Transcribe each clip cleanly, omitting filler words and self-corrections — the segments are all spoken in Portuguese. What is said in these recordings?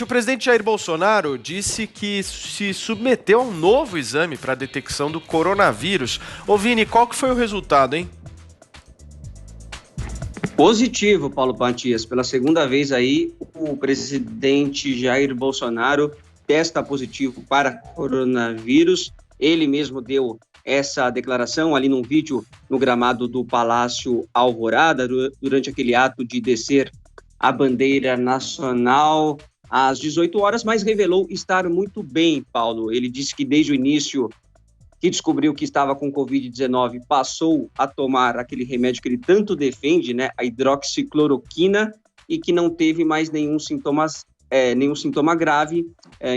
O presidente Jair Bolsonaro disse que se submeteu a um novo exame para a detecção do coronavírus. Ô Vini, qual que foi o resultado, hein? Positivo, Paulo Matias. Pela segunda vez aí, o presidente Jair Bolsonaro testa positivo para coronavírus. Ele mesmo deu essa declaração ali num vídeo no gramado do Palácio Alvorada, durante aquele ato de descer a bandeira nacional às 18 horas, mas revelou estar muito bem, Paulo. Ele disse que desde o início que descobriu que estava com Covid-19, passou a tomar aquele remédio que ele tanto defende, né, a hidroxicloroquina, e que não teve mais nenhum sintoma grave.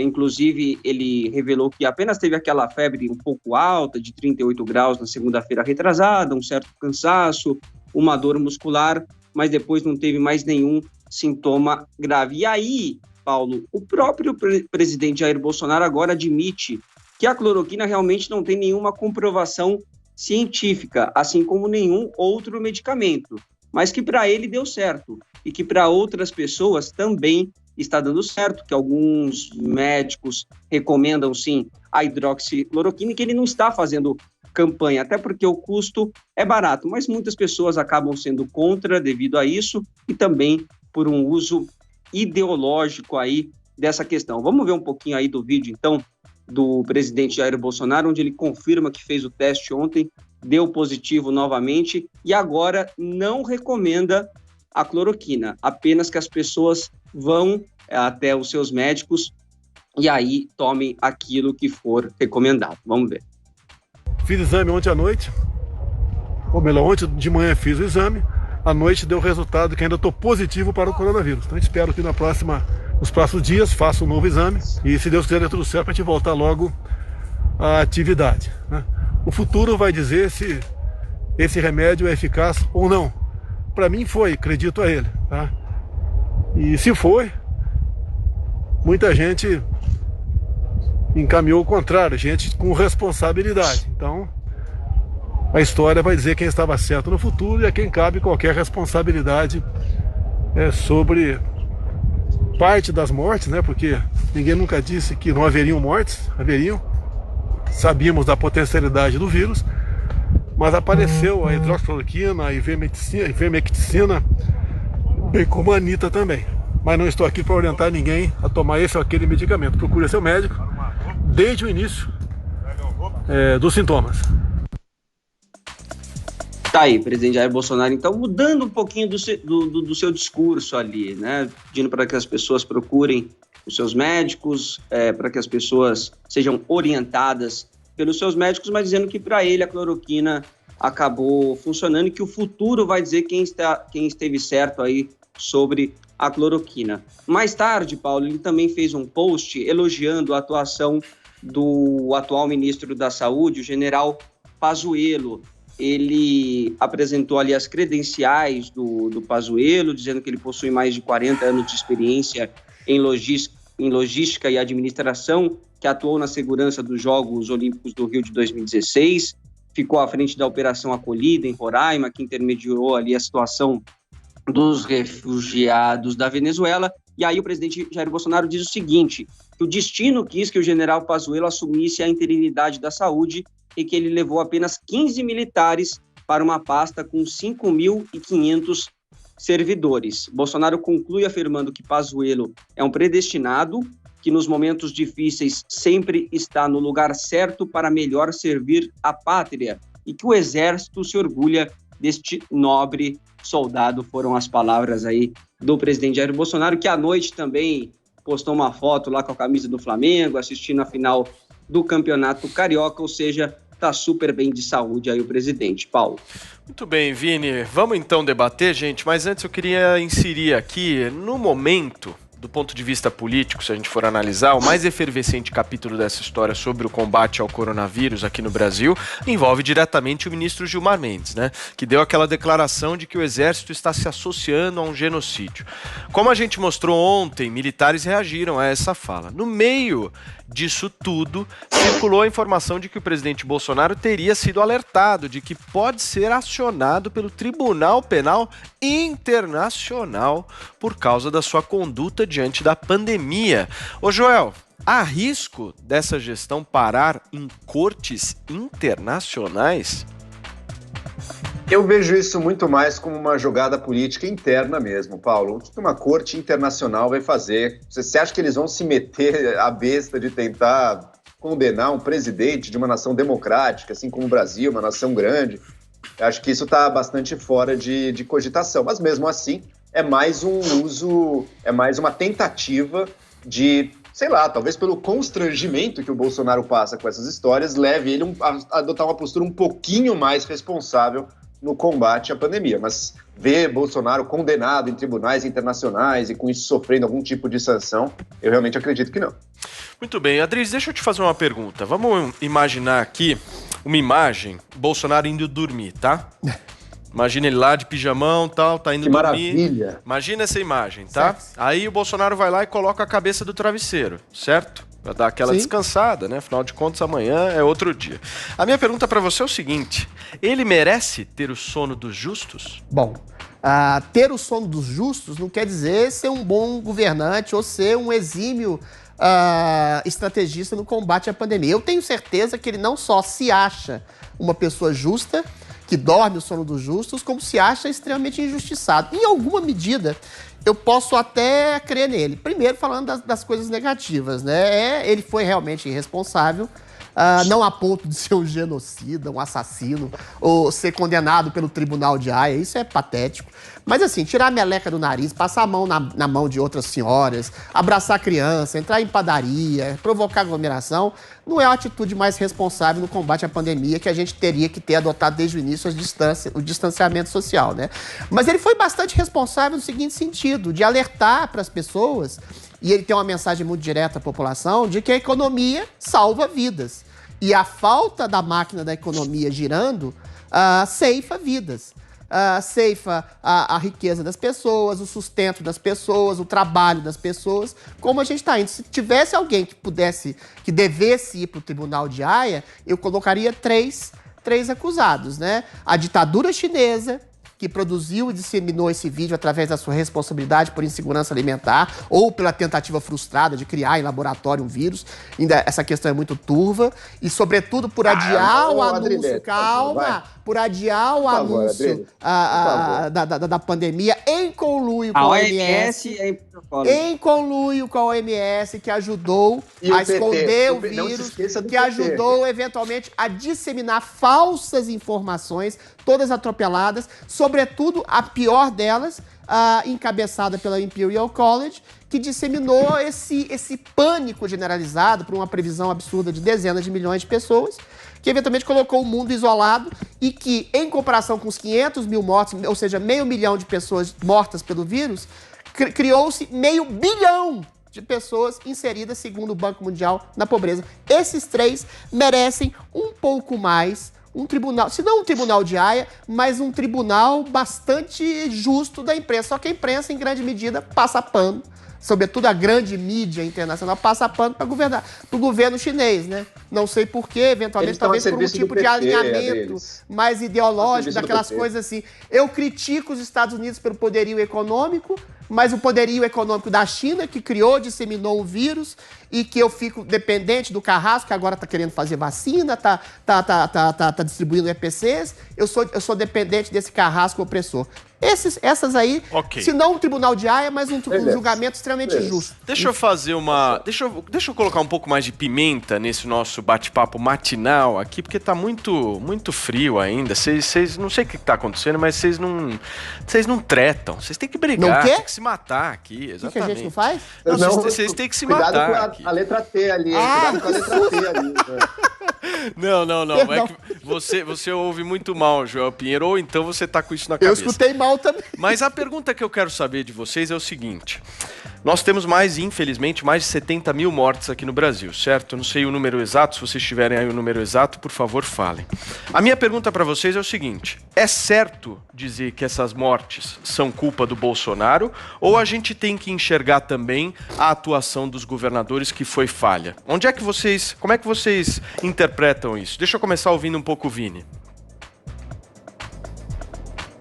Inclusive, ele revelou que apenas teve aquela febre um pouco alta, de 38 graus na segunda-feira retrasada, um certo cansaço, uma dor muscular, mas depois não teve mais nenhum sintoma grave. E aí, Paulo, o próprio presidente Jair Bolsonaro agora admite que a cloroquina realmente não tem nenhuma comprovação científica, assim como nenhum outro medicamento, mas que para ele deu certo e que para outras pessoas também está dando certo, que alguns médicos recomendam sim a hidroxicloroquina e que ele não está fazendo campanha, até porque o custo é barato, mas muitas pessoas acabam sendo contra devido a isso e também por um uso ideológico aí dessa questão. Vamos ver um pouquinho aí do vídeo, então, do presidente Jair Bolsonaro, onde ele confirma que fez o teste ontem, deu positivo novamente e agora não recomenda a cloroquina, apenas que as pessoas vão até os seus médicos e aí tomem aquilo que for recomendado. Vamos ver. Fiz exame ontem à noite, ou melhor, ontem de manhã fiz o exame, à noite deu o resultado que ainda estou positivo para o coronavírus. Então espero que nos próximos dias faça um novo exame e, se Deus quiser, dê tudo certo para a gente voltar logo à atividade, né? O futuro vai dizer se esse remédio é eficaz ou não. Para mim foi, acredito a ele, tá? E se foi, muita gente encaminhou o contrário, gente com responsabilidade. Então, a história vai dizer quem estava certo no futuro e a quem cabe qualquer responsabilidade sobre parte das mortes, né? Porque ninguém nunca disse que não haveriam mortes, haveriam. Sabíamos da potencialidade do vírus, mas apareceu a hidroxicloroquina, a ivermectina, bem como a Anitta também. Mas não estou aqui para orientar ninguém a tomar esse ou aquele medicamento. Procure seu médico desde o início dos sintomas. Tá aí, presidente Jair Bolsonaro, então, mudando um pouquinho do seu discurso ali, né? Pedindo para que as pessoas procurem os seus médicos, para que as pessoas sejam orientadas pelos seus médicos, mas dizendo que para ele a cloroquina acabou funcionando e que o futuro vai dizer quem esteve certo aí sobre a cloroquina. Mais tarde, Paulo, ele também fez um post elogiando a atuação do atual ministro da Saúde, o general Pazuello. Ele apresentou ali as credenciais do Pazuello, dizendo que ele possui mais de 40 anos de experiência em logística e administração, que atuou na segurança dos Jogos Olímpicos do Rio de 2016, ficou à frente da Operação Acolhida em Roraima, que intermediou ali a situação dos refugiados da Venezuela. E aí o presidente Jair Bolsonaro diz o seguinte, que o destino quis que o general Pazuello assumisse a interinidade da saúde e que ele levou apenas 15 militares para uma pasta com 5.500 servidores. Bolsonaro conclui afirmando que Pazuello é um predestinado, que nos momentos difíceis sempre está no lugar certo para melhor servir a pátria e que o Exército se orgulha deste nobre soldado. Foram as palavras aí do presidente Jair Bolsonaro, que à noite também postou uma foto lá com a camisa do Flamengo, assistindo a final do Campeonato Carioca, ou seja, está super bem de saúde aí o presidente. Paulo. Muito bem, Vini. Vamos então debater, gente, mas antes eu queria inserir aqui, no momento, do ponto de vista político, se a gente for analisar, o mais efervescente capítulo dessa história sobre o combate ao coronavírus aqui no Brasil envolve diretamente o ministro Gilmar Mendes, né? Que deu aquela declaração de que o Exército está se associando a um genocídio. Como a gente mostrou ontem, militares reagiram a essa fala. No meio disso tudo, circulou a informação de que o presidente Bolsonaro teria sido alertado de que pode ser acionado pelo Tribunal Penal Internacional por causa da sua conduta diante da pandemia. Ô Joel, há risco dessa gestão parar em cortes internacionais? Eu vejo isso muito mais como uma jogada política interna mesmo, Paulo. O que uma corte internacional vai fazer? Você acha que eles vão se meter à besta de tentar condenar um presidente de uma nação democrática, assim como o Brasil, uma nação grande? Eu acho que isso está bastante fora de cogitação. Mas mesmo assim, é mais uma tentativa de, sei lá, talvez pelo constrangimento que o Bolsonaro passa com essas histórias, leve ele a adotar uma postura um pouquinho mais responsável no combate à pandemia, mas ver Bolsonaro condenado em tribunais internacionais e com isso sofrendo algum tipo de sanção, eu realmente acredito que não. Muito bem, Adriles, deixa eu te fazer uma pergunta. Vamos imaginar aqui uma imagem, Bolsonaro indo dormir, tá? Imagina ele lá de pijamão, tal, tá indo que dormir. Maravilha! Imagina essa imagem, tá? Certo. Aí o Bolsonaro vai lá e coloca a cabeça do travesseiro, certo? Pra dar aquela descansada, né? Afinal de contas, amanhã é outro dia. A minha pergunta pra você é o seguinte: ele merece ter o sono dos justos? Bom, ter o sono dos justos não quer dizer ser um bom governante ou ser um exímio estrategista no combate à pandemia. Eu tenho certeza que ele não só se acha uma pessoa justa, que dorme o sono dos justos, como se acha extremamente injustiçado. Em alguma medida, eu posso até crer nele. Primeiro, falando das coisas negativas, né? Ele foi realmente irresponsável, não a ponto de ser um genocida, um assassino, ou ser condenado pelo Tribunal de Haia. Isso é patético. Mas assim, tirar a meleca do nariz, passar a mão na mão de outras senhoras, abraçar a criança, entrar em padaria, provocar aglomeração, não é a atitude mais responsável no combate à pandemia que a gente teria que ter adotado desde o início o distanciamento social, né? Mas ele foi bastante responsável no seguinte sentido, de alertar para as pessoas, e ele tem uma mensagem muito direta à população, de que a economia salva vidas. E a falta da máquina da economia girando ceifa vidas. Ceifa a riqueza das pessoas, o sustento das pessoas, o trabalho das pessoas, como a gente está indo. Se tivesse alguém que devesse ir para o Tribunal de Haia, eu colocaria três acusados, né? A ditadura chinesa, que produziu e disseminou esse vídeo através da sua responsabilidade por insegurança alimentar ou pela tentativa frustrada de criar em laboratório um vírus. Ainda essa questão é muito turva. E, sobretudo, por adiar o anúncio... Por adiar o anúncio da pandemia em conluio com a OMS. Em conluio com a OMS, que ajudou a esconder o vírus, que ajudou, eventualmente, a disseminar falsas informações, todas atropeladas, sobretudo a pior delas, encabeçada pela Imperial College, que disseminou esse pânico generalizado por uma previsão absurda de dezenas de milhões de pessoas, que eventualmente colocou o mundo isolado e que, em comparação com os 500 mil mortos, ou seja, 500 mil de pessoas mortas pelo vírus, criou-se 500 bilhão de pessoas inseridas, segundo o Banco Mundial, na pobreza. Esses três merecem um pouco mais um tribunal, se não um tribunal de Haia, mas um tribunal bastante justo da imprensa. Só que a imprensa, em grande medida, passa pano, sobretudo a grande mídia internacional, passa pano para o governo chinês, né? Não sei porquê, eventualmente, talvez por um tipo de alinhamento mais ideológico, daquelas coisas assim. Eu critico os Estados Unidos pelo poderio econômico, mas o poderio econômico da China, que criou, disseminou o vírus, e que eu fico dependente do Carrasco, que agora está querendo fazer vacina, tá distribuindo EPCs, eu sou dependente desse Carrasco opressor. Essas aí, se não um tribunal de Haia, mas um julgamento extremamente justo. Deixa eu fazer uma... Deixa eu colocar um pouco mais de pimenta nesse nosso bate-papo matinal aqui, porque tá muito frio ainda. Vocês não sei o que tá acontecendo, mas vocês não tretam. Vocês têm que brigar, tem que se matar aqui, exatamente. O que a gente não faz? Vocês têm que se matar. Cuidado com a letra T ali, cuidado com a letra T ali. Não. É que você ouve muito mal, Joel Pinheiro, ou então você tá com isso na cabeça. Eu escutei mal também. Mas a pergunta que eu quero saber de vocês é o seguinte: nós temos infelizmente, mais de 70 mil mortes aqui no Brasil, certo? Eu não sei o número exato, se vocês tiverem aí o número exato, por favor, falem. A minha pergunta para vocês é o seguinte: é certo dizer que essas mortes são culpa do Bolsonaro, ou a gente tem que enxergar também a atuação dos governadores que foi falha? Como é que vocês interpretam isso? Deixa eu começar ouvindo um pouco o Vini.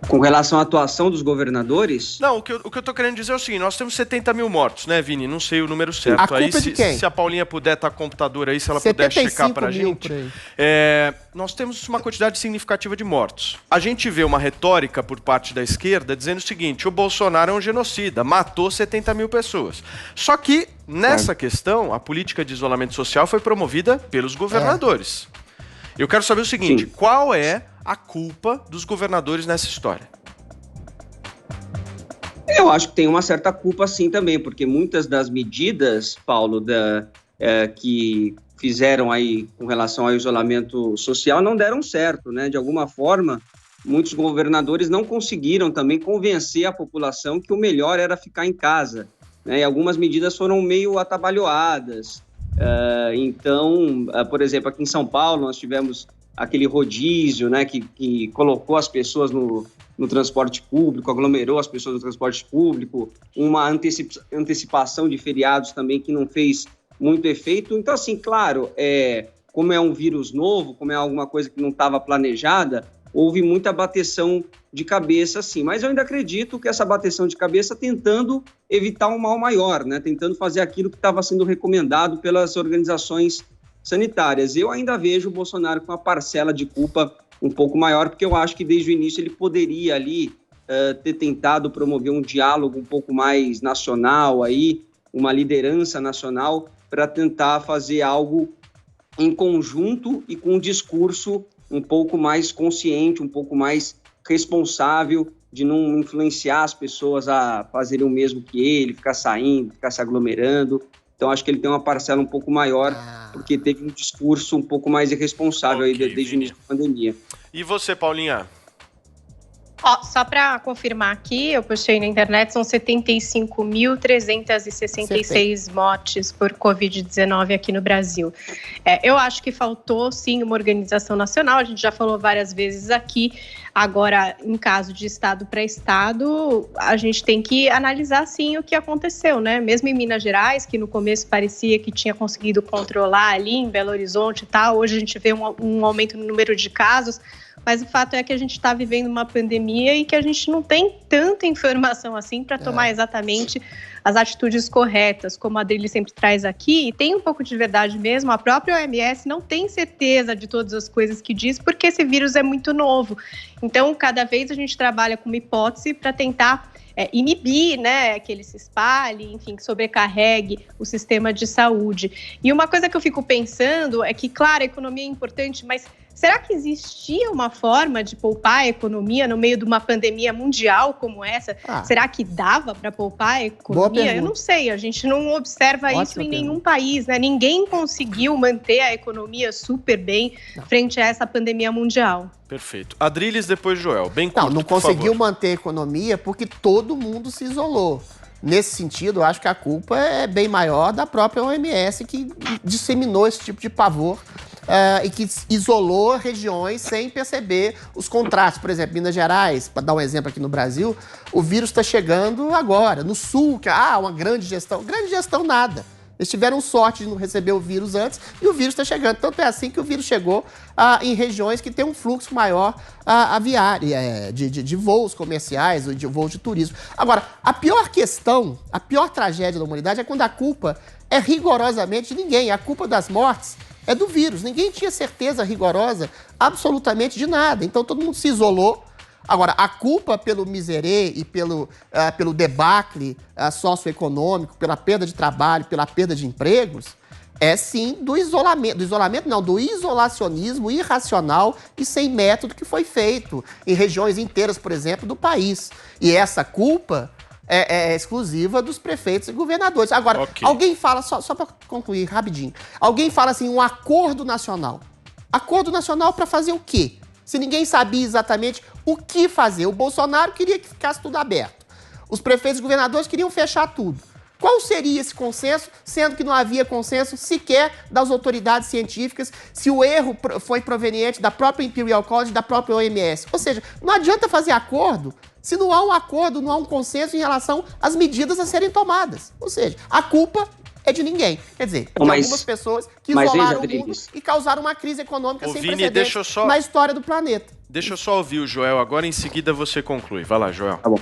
Com relação à atuação dos governadores? Não, o que eu tô querendo dizer é o seguinte, nós temos 70 mil mortos, né, Vini? Não sei o número certo. A culpa é de quem? Se a Paulinha puder estar com o computador aí, se ela puder checar pra gente. Nós temos uma quantidade significativa de mortos. A gente vê uma retórica por parte da esquerda dizendo o seguinte, o Bolsonaro é um genocida, matou 70 mil pessoas. Só que, nessa questão, a política de isolamento social foi promovida pelos governadores. Eu quero saber o seguinte, qual é a culpa dos governadores nessa história? Eu acho que tem uma certa culpa sim também, porque muitas das medidas, Paulo, que fizeram aí com relação ao isolamento social não deram certo, né? De alguma forma, muitos governadores não conseguiram também convencer a população que o melhor era ficar em casa, né? E algumas medidas foram meio atabalhoadas. Então, por exemplo, aqui em São Paulo nós tivemos aquele rodízio, né, que colocou as pessoas no transporte público, aglomerou as pessoas no transporte público, uma antecipação de feriados também que não fez muito efeito. Então, assim, claro, como é um vírus novo, como é alguma coisa que não estava planejada, houve muita bateção de cabeça, sim. Mas eu ainda acredito que essa bateção de cabeça tentando evitar um mal maior, né, tentando fazer aquilo que estava sendo recomendado pelas organizações sanitárias. Eu ainda vejo o Bolsonaro com uma parcela de culpa um pouco maior, porque eu acho que desde o início ele poderia ali ter tentado promover um diálogo um pouco mais nacional, aí, uma liderança nacional, para tentar fazer algo em conjunto e com um discurso um pouco mais consciente, um pouco mais responsável, de não influenciar as pessoas a fazerem o mesmo que ele, ficar saindo, ficar se aglomerando. Então, acho que ele tem uma parcela um pouco maior, porque teve um discurso um pouco mais irresponsável aí desde o início da pandemia. E você, Paulinha? Só para confirmar aqui, eu puxei na internet, são 75.366 mortes por Covid-19 aqui no Brasil. Eu acho que faltou, sim, uma organização nacional, a gente já falou várias vezes aqui. Agora, em caso de estado para estado, a gente tem que analisar, sim, o que aconteceu, né? Mesmo em Minas Gerais, que no começo parecia que tinha conseguido controlar ali em Belo Horizonte e tal, hoje a gente vê um aumento no número de casos, mas o fato é que a gente está vivendo uma pandemia e que a gente não tem tanta informação assim para tomar exatamente as atitudes corretas, como a Adrilles sempre traz aqui, e tem um pouco de verdade mesmo, a própria OMS não tem certeza de todas as coisas que diz, porque esse vírus é muito novo. Então, cada vez a gente trabalha com uma hipótese para tentar inibir, né, que ele se espalhe, enfim, que sobrecarregue o sistema de saúde. E uma coisa que eu fico pensando é que, claro, a economia é importante, mas será que existia uma forma de poupar a economia no meio de uma pandemia mundial como essa? Será que dava para poupar a economia? Eu não sei, a gente não observa isso em nenhum país, né? Ninguém conseguiu manter a economia super bem frente a essa pandemia mundial. Perfeito. Adrilles, depois Joel. Bem curto, não conseguiu manter a economia porque todo mundo se isolou. Nesse sentido, eu acho que a culpa é bem maior da própria OMS, que disseminou esse tipo de pavor e que isolou regiões sem perceber os contrastes. Por exemplo, Minas Gerais, para dar um exemplo aqui no Brasil, o vírus está chegando agora. No Sul, que uma grande gestão. Grande gestão nada. Eles tiveram sorte de não receber o vírus antes e o vírus está chegando. Tanto é assim que o vírus chegou em regiões que tem um fluxo maior aviário, de voos comerciais, de voos de turismo. Agora, a pior questão, a pior tragédia da humanidade é quando a culpa é rigorosamente de ninguém. A culpa das mortes é do vírus. Ninguém tinha certeza rigorosa absolutamente de nada. Então todo mundo se isolou. Agora, a culpa pelo miserê e pelo debacle socioeconômico, pela perda de trabalho, pela perda de empregos, é sim do isolacionismo irracional e sem método que foi feito em regiões inteiras, por exemplo, do país. E essa culpa é exclusiva dos prefeitos e governadores. Agora, alguém fala, só para concluir rapidinho, alguém fala assim, um acordo nacional. Acordo nacional para fazer o quê? Se ninguém sabia exatamente o que fazer. O Bolsonaro queria que ficasse tudo aberto. Os prefeitos e governadores queriam fechar tudo. Qual seria esse consenso, sendo que não havia consenso sequer das autoridades científicas, se o erro foi proveniente da própria Imperial College, da própria OMS? Ou seja, não adianta fazer acordo se não há um acordo, não há um consenso em relação às medidas a serem tomadas. Ou seja, a culpa é de ninguém. Quer dizer, de algumas pessoas que isolaram o mundo e causaram uma crise econômica sem precedentes na história do planeta. Deixa eu só ouvir o Joel agora, em seguida você conclui. Vai lá, Joel. Tá bom.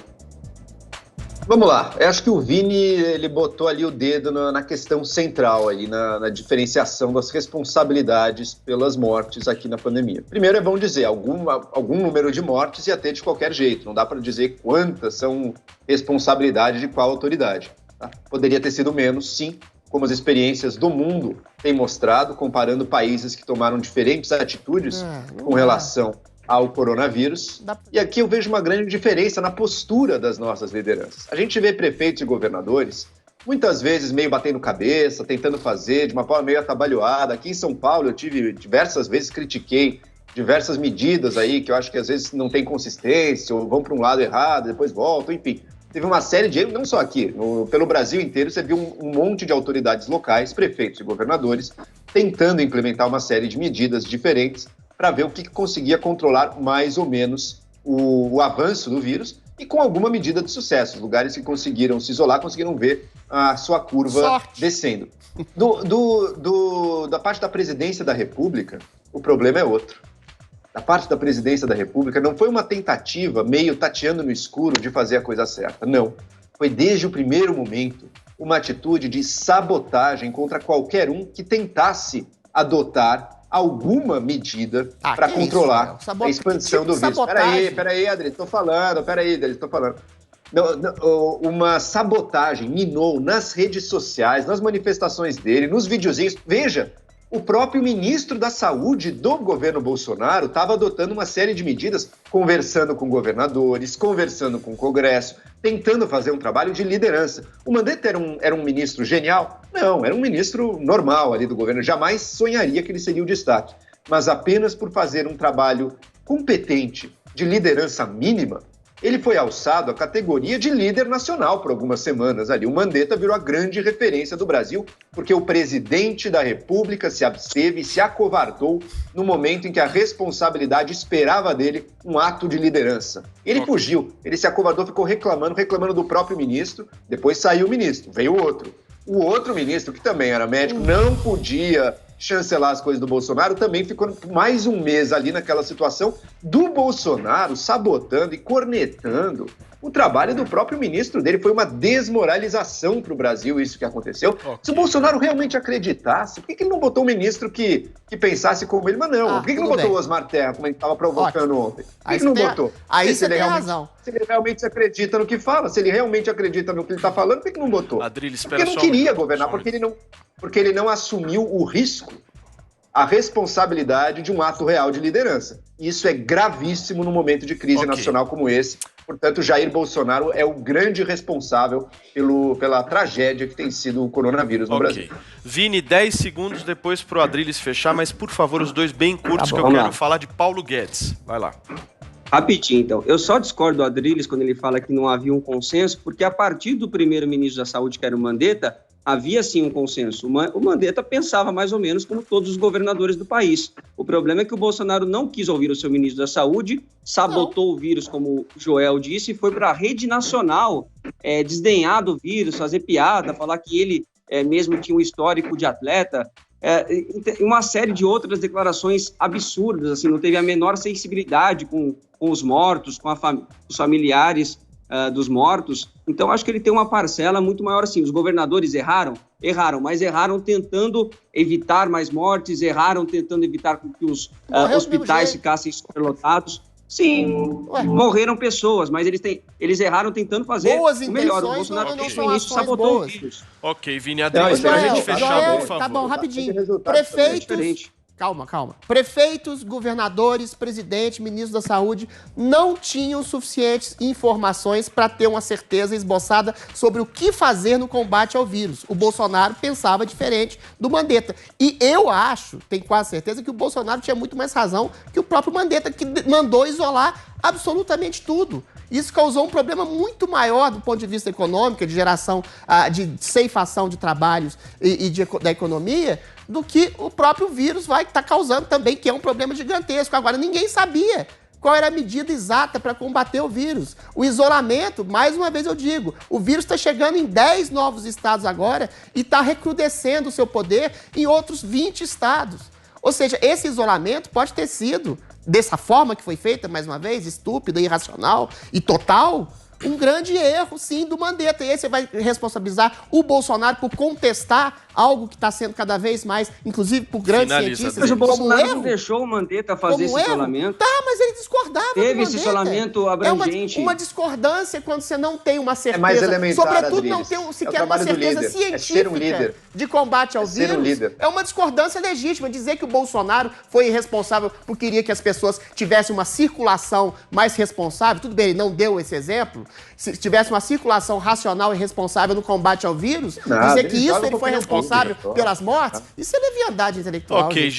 Vamos lá, eu acho que o Vini, ele botou ali o dedo na questão central, ali, na diferenciação das responsabilidades pelas mortes aqui na pandemia. Primeiro é bom dizer, algum número de mortes ia ter de qualquer jeito, não dá para dizer quantas são responsabilidade de qual autoridade. Tá? Poderia ter sido menos, sim, como as experiências do mundo têm mostrado, comparando países que tomaram diferentes atitudes com relação ao coronavírus. E aqui eu vejo uma grande diferença na postura das nossas lideranças. A gente vê prefeitos e governadores, muitas vezes meio batendo cabeça, tentando fazer de uma forma meio atabalhoada. Aqui em São Paulo eu tive diversas vezes, critiquei diversas medidas aí, que eu acho que às vezes não tem consistência, ou vão para um lado errado, depois voltam, enfim. Teve uma série de erros, não só aqui, pelo Brasil inteiro, você viu um monte de autoridades locais, prefeitos e governadores, tentando implementar uma série de medidas diferentes para ver o que conseguia controlar mais ou menos o avanço do vírus e com alguma medida de sucesso. Os lugares que conseguiram se isolar conseguiram ver a sua curva descendo. Da parte da presidência da República, o problema é outro. Da parte da presidência da República, não foi uma tentativa meio tateando no escuro de fazer a coisa certa, não. Foi desde o primeiro momento uma atitude de sabotagem contra qualquer um que tentasse adotar alguma medida para controlar a expansão do vírus. Peraí, Adri, estou falando. Uma sabotagem minou nas redes sociais, nas manifestações dele, nos videozinhos. Veja, o próprio ministro da Saúde do governo Bolsonaro estava adotando uma série de medidas, conversando com governadores, conversando com o Congresso, tentando fazer um trabalho de liderança. O Mandetta era um ministro genial? Não, era um ministro normal ali do governo. Jamais sonharia que ele seria o destaque. Mas apenas por fazer um trabalho competente de liderança mínima, ele foi alçado à categoria de líder nacional por algumas semanas ali. O Mandetta virou a grande referência do Brasil, porque o presidente da República se absteve e se acovardou no momento em que a responsabilidade esperava dele um ato de liderança. Ele fugiu, ele se acovardou, ficou reclamando do próprio ministro, depois saiu o ministro, veio o outro. O outro ministro, que também era médico, não podia chancelar as coisas do Bolsonaro, também ficou mais um mês ali naquela situação do Bolsonaro sabotando e cornetando o trabalho do próprio ministro dele. Foi uma desmoralização para o Brasil isso que aconteceu. Okay. Se o Bolsonaro realmente acreditasse, por que ele não botou um ministro que pensasse como ele? Mas não, por que não botou o Osmar Terra, como ele estava provocando ontem? Por que não botou? Aí você tem razão. Se ele realmente acredita no que fala, se ele realmente acredita no que ele está falando, por que não botou? Adriles, porque não queria governar, porque ele não assumiu o risco, a responsabilidade de um ato real de liderança. Isso é gravíssimo num momento de crise nacional como esse. Portanto, Jair Bolsonaro é o grande responsável pela tragédia que tem sido o coronavírus no Brasil. Vini, 10 segundos depois para o Adriles fechar, mas por favor, os dois bem curtos, que eu quero falar de Paulo Guedes. Vai lá. Rapidinho, então. Eu só discordo do Adriles quando ele fala que não havia um consenso, porque a partir do primeiro ministro da Saúde, que era o Mandetta, havia sim um consenso. O Mandetta pensava mais ou menos como todos os governadores do país. O problema é que o Bolsonaro não quis ouvir o seu ministro da Saúde, sabotou o vírus, como o Joel disse, e foi para a rede nacional desdenhar do vírus, fazer piada, falar que ele mesmo tinha um histórico de atleta, uma série de outras declarações absurdas, assim, não teve a menor sensibilidade com os mortos, com os familiares dos mortos. Então, acho que ele tem uma parcela muito maior, assim. Os governadores erraram, mas erraram tentando evitar mais mortes, erraram tentando evitar que os hospitais ficassem superlotados. Sim, morreram pessoas, mas eles erraram tentando fazer o melhor. O Bolsonaro no início sabotou o vírus. Ok, Vini, Adriles, pra gente fechar, por favor. Tá bom, rapidinho. Prefeitos... Calma. Prefeitos, governadores, presidente, ministro da Saúde não tinham suficientes informações para ter uma certeza esboçada sobre o que fazer no combate ao vírus. O Bolsonaro pensava diferente do Mandetta. E eu acho, tenho quase certeza, que o Bolsonaro tinha muito mais razão que o próprio Mandetta, que mandou isolar absolutamente tudo. Isso causou um problema muito maior do ponto de vista econômico, de geração, de ceifação de trabalhos da economia, do que o próprio vírus vai estar causando também, que é um problema gigantesco. Agora, ninguém sabia qual era a medida exata para combater o vírus. O isolamento, mais uma vez eu digo, o vírus está chegando em 10 novos estados agora e está recrudescendo o seu poder em outros 20 estados. Ou seja, esse isolamento pode ter sido, dessa forma que foi feita, mais uma vez, estúpida, irracional e total, um grande erro, sim, do Mandetta. E aí você vai responsabilizar o Bolsonaro por contestar algo que está sendo cada vez mais, inclusive por grandes cientistas. Mas o Bolsonaro não deixou o Mandetta fazer esse isolamento. Tá, mas ele discordava. Teve esse isolamento abrangente. É uma discordância quando você não tem uma certeza. É mais elementar, sobretudo, não tem sequer uma certeza científica de combate ao vírus. É uma discordância legítima. Dizer que o Bolsonaro foi irresponsável porque queria que as pessoas tivessem uma circulação mais responsável. Tudo bem, ele não deu esse exemplo. Se tivesse uma circulação racional e responsável no combate ao vírus, dizer que isso ele foi responsável pelas mortes, isso é leviandade intelectual. Ok, gente.